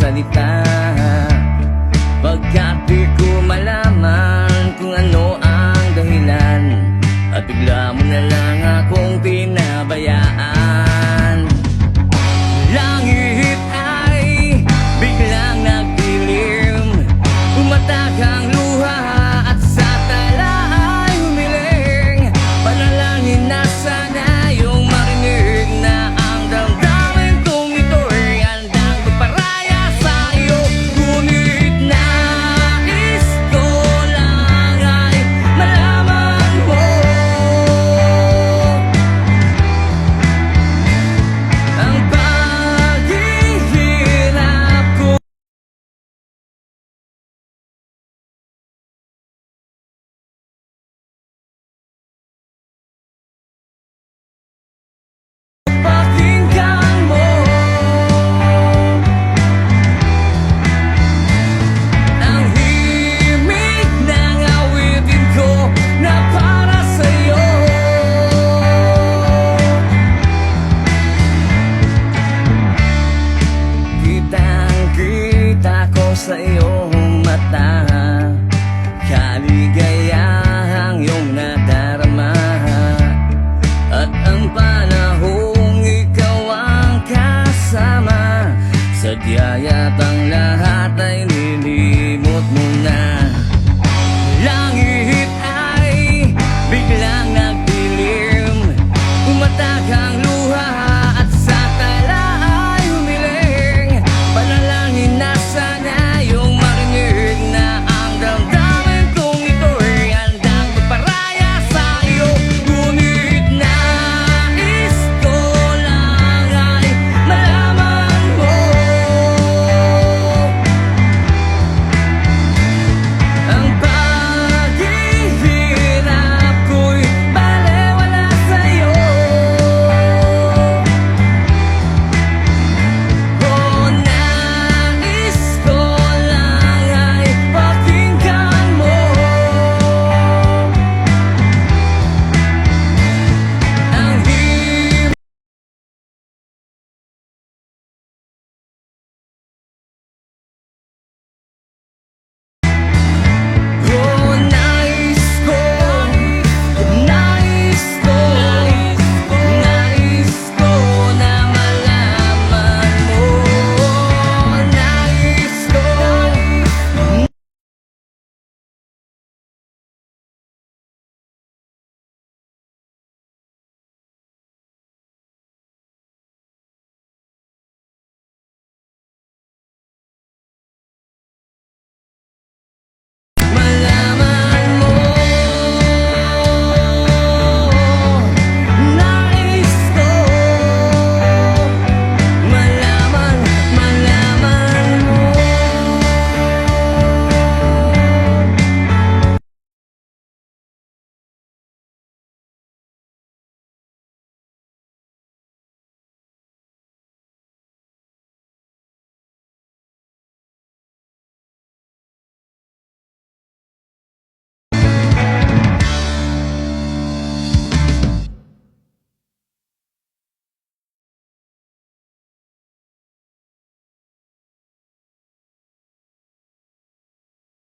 salita, pagkat di ko malaman kung ano ang dahilan, at bigla mo na lang akong pinabayaan. Langit ay biglang nagdilim, umatak ang luha at sa tala ay humiling. Panalangin na sana yung marinig na ang damdamin kong ito'y handang magparaya sa iyo. Ngunit nais ko lang ay malaman mo ang paghihirap ko. Pakinggan mo ang himig ng awitin ko na para sa'yo. Kitang-kita ko sa iyong mata, kaligayahang iyong nadarama, at ang panahong ikaw ang kasama. Sadya yatang lahat ay